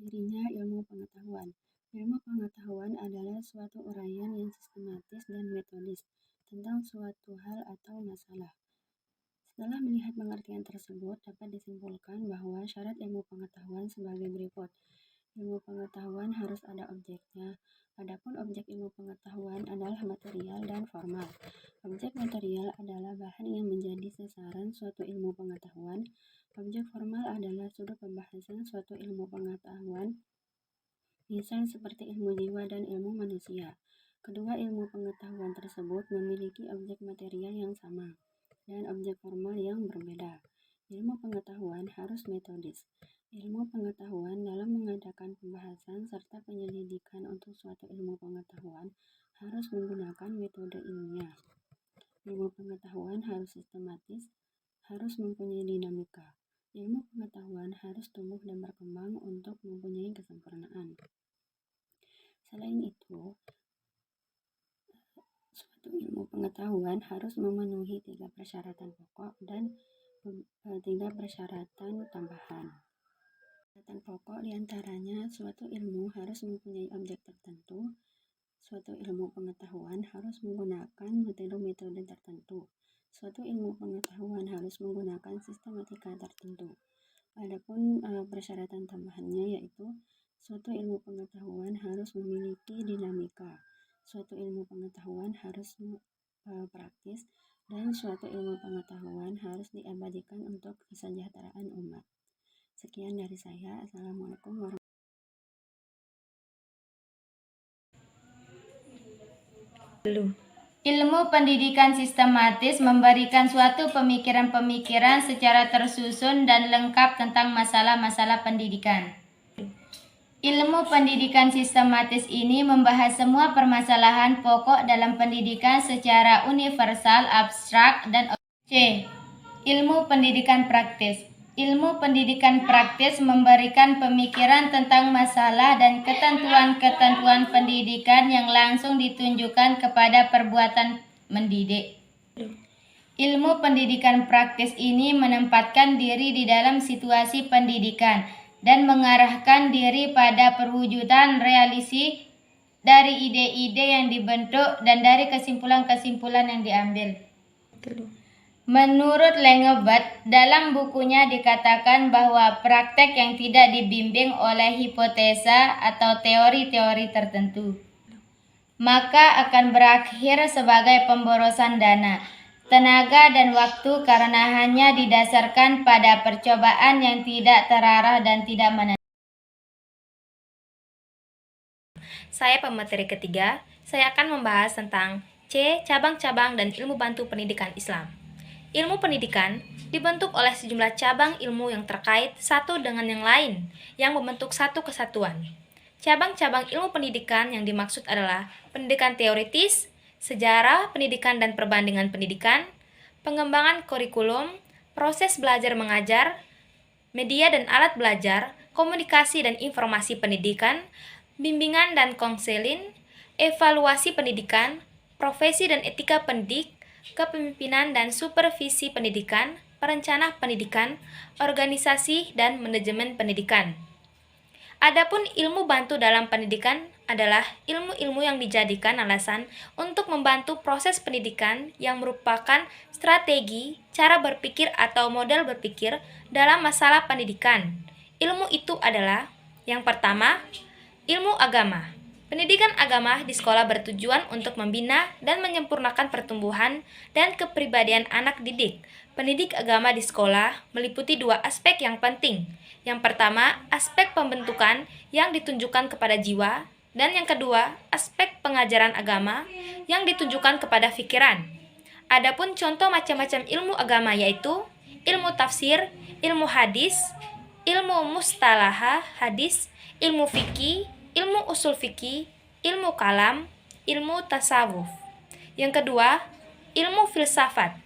berdirinya ilmu pengetahuan. Ilmu pengetahuan adalah suatu uraian yang sistematis dan metodis tentang suatu hal atau masalah. Setelah melihat pengertian tersebut, dapat disimpulkan bahwa syarat ilmu pengetahuan sebagai berikut. Ilmu pengetahuan harus ada objeknya. Adapun objek ilmu pengetahuan adalah material dan formal. Objek material adalah bahan yang menjadi sasaran suatu ilmu pengetahuan. Objek formal adalah sudut pembahasan suatu ilmu pengetahuan, misal seperti ilmu jiwa dan ilmu manusia. Kedua ilmu pengetahuan tersebut memiliki objek material yang sama dan objek formal yang berbeda. Ilmu pengetahuan harus metodis. Ilmu pengetahuan dalam mengadakan pembahasan serta penyelidikan untuk suatu ilmu pengetahuan harus menggunakan metode ilmiah. Ilmu pengetahuan harus sistematis, harus mempunyai dinamika. Ilmu pengetahuan harus tumbuh dan berkembang untuk mempunyai kesempurnaan. Selain itu, suatu ilmu pengetahuan harus memenuhi 3 persyaratan pokok dan 3 persyaratan tambahan. Persyaratan pokok diantaranya suatu ilmu harus mempunyai objek tertentu, suatu ilmu pengetahuan harus menggunakan metode-metode tertentu, suatu ilmu pengetahuan harus menggunakan sistematika tertentu. Adapun persyaratan tambahannya yaitu suatu ilmu pengetahuan harus memiliki dinamika, suatu ilmu pengetahuan harus praktis, dan suatu ilmu pengetahuan harus diabadikan untuk kesejahteraan umat. Sekian dari saya. Assalamualaikum warahmatullahi wabarakatuh. Ilmu pendidikan sistematis memberikan suatu pemikiran-pemikiran secara tersusun dan lengkap tentang masalah-masalah pendidikan. Ilmu pendidikan sistematis ini membahas semua permasalahan pokok dalam pendidikan secara universal, abstrak, dan C. Ilmu pendidikan praktis. Ilmu pendidikan praktis memberikan pemikiran tentang masalah dan ketentuan-ketentuan pendidikan yang langsung ditunjukkan kepada perbuatan mendidik. Ilmu pendidikan praktis ini menempatkan diri di dalam situasi pendidikan dan mengarahkan diri pada perwujudan realisi dari ide-ide yang dibentuk dan dari kesimpulan-kesimpulan yang diambil. Menurut Lengebet, dalam bukunya dikatakan bahwa praktek yang tidak dibimbing oleh hipotesa atau teori-teori tertentu, maka akan berakhir sebagai pemborosan dana, tenaga, dan waktu karena hanya didasarkan pada percobaan yang tidak terarah dan tidak menentu. Saya pemateri ketiga, saya akan membahas tentang C. Cabang-cabang dan ilmu bantu pendidikan Islam. Ilmu pendidikan dibentuk oleh sejumlah cabang ilmu yang terkait satu dengan yang lain, yang membentuk satu kesatuan. Cabang-cabang ilmu pendidikan yang dimaksud adalah pendidikan teoritis, sejarah, pendidikan dan perbandingan pendidikan, pengembangan kurikulum, proses belajar mengajar, media dan alat belajar, komunikasi dan informasi pendidikan, bimbingan dan konseling, evaluasi pendidikan, profesi dan etika pendidik, kepemimpinan dan supervisi pendidikan, perencana pendidikan, organisasi dan manajemen pendidikan. Adapun ilmu bantu dalam pendidikan adalah ilmu-ilmu yang dijadikan alasan untuk membantu proses pendidikan yang merupakan strategi, cara berpikir atau model berpikir dalam masalah pendidikan. Ilmu itu adalah yang pertama, ilmu agama. Pendidikan agama di sekolah bertujuan untuk membina dan menyempurnakan pertumbuhan dan kepribadian anak didik. Pendidik agama di sekolah meliputi 2 aspek yang penting. Yang pertama, aspek pembentukan yang ditunjukkan kepada jiwa, dan yang kedua, aspek pengajaran agama yang ditunjukkan kepada pikiran. Adapun contoh macam-macam ilmu agama yaitu ilmu tafsir, ilmu hadis, ilmu mustalah hadis, ilmu fikih, ilmu usul fikih, ilmu kalam, ilmu tasawuf. Yang kedua, ilmu filsafat.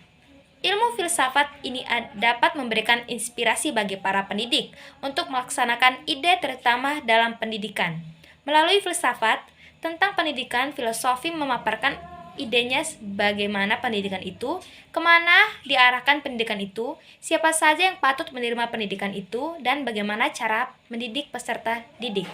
Ilmu filsafat ini dapat memberikan inspirasi bagi para pendidik untuk melaksanakan ide terutama dalam pendidikan. Melalui filsafat tentang pendidikan, filosofi memaparkan idenya bagaimana pendidikan itu, kemana diarahkan pendidikan itu, siapa saja yang patut menerima pendidikan itu, dan bagaimana cara mendidik peserta didik.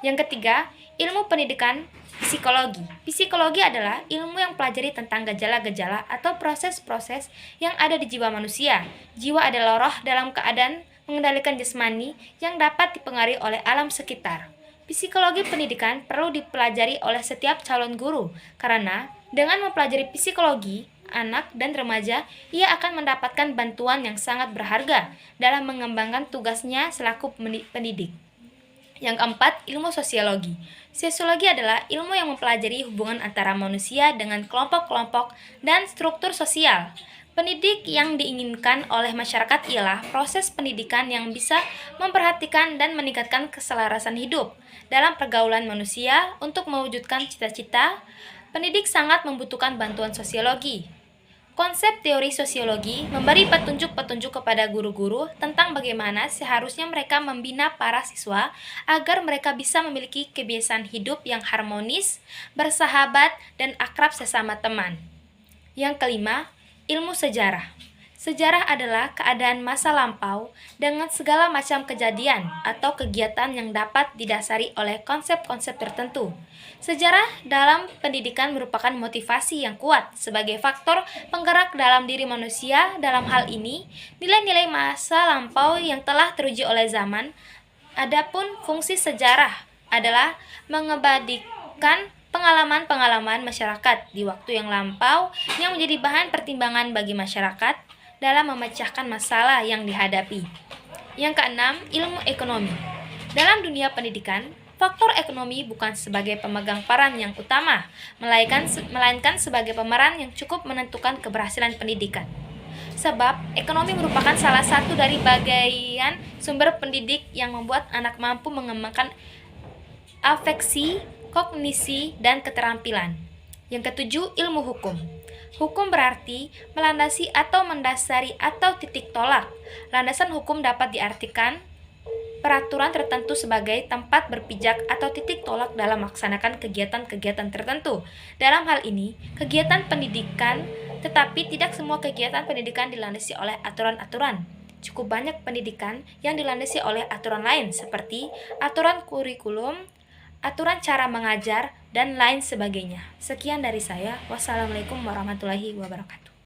Yang ketiga, ilmu pendidikan psikologi. Psikologi adalah ilmu yang pelajari tentang gejala-gejala atau proses-proses yang ada di jiwa manusia. Jiwa adalah roh dalam keadaan mengendalikan jasmani yang dapat dipengaruhi oleh alam sekitar. Psikologi pendidikan perlu dipelajari oleh setiap calon guru, karena dengan mempelajari psikologi anak dan remaja, ia akan mendapatkan bantuan yang sangat berharga dalam mengembangkan tugasnya selaku pendidik. Yang keempat, ilmu sosiologi. Sosiologi adalah ilmu yang mempelajari hubungan antara manusia dengan kelompok-kelompok dan struktur sosial. Pendidik yang diinginkan oleh masyarakat ialah proses pendidikan yang bisa memperhatikan dan meningkatkan keselarasan hidup dalam pergaulan manusia. Untuk mewujudkan cita-cita, pendidik sangat membutuhkan bantuan sosiologi. Konsep teori sosiologi memberi petunjuk-petunjuk kepada guru-guru tentang bagaimana seharusnya mereka membina para siswa agar mereka bisa memiliki kebiasaan hidup yang harmonis, bersahabat, dan akrab sesama teman. Yang kelima, ilmu sejarah. Sejarah adalah keadaan masa lampau dengan segala macam kejadian atau kegiatan yang dapat didasari oleh konsep-konsep tertentu. Sejarah dalam pendidikan merupakan motivasi yang kuat sebagai faktor penggerak dalam diri manusia. Dalam hal ini, nilai-nilai masa lampau yang telah teruji oleh zaman. Adapun fungsi sejarah adalah mengabadikan pengalaman-pengalaman masyarakat di waktu yang lampau yang menjadi bahan pertimbangan bagi masyarakat dalam memecahkan masalah yang dihadapi. Yang keenam, ilmu ekonomi. Dalam dunia pendidikan, faktor ekonomi bukan sebagai pemegang peran yang utama, melainkan sebagai pemeran yang cukup menentukan keberhasilan pendidikan. Sebab, ekonomi merupakan salah satu dari bagian sumber pendidik yang membuat anak mampu mengembangkan afeksi, kognisi, dan keterampilan. Yang ketujuh, ilmu hukum. Hukum berarti melandasi atau mendasari atau titik tolak. Landasan hukum dapat diartikan peraturan tertentu sebagai tempat berpijak atau titik tolak dalam melaksanakan kegiatan-kegiatan tertentu. Dalam hal ini, kegiatan pendidikan, tetapi tidak semua kegiatan pendidikan dilandasi oleh aturan-aturan. Cukup banyak pendidikan yang dilandasi oleh aturan lain seperti aturan kurikulum, aturan cara mengajar, dan lain sebagainya. Sekian dari saya. Wassalamualaikum warahmatullahi wabarakatuh.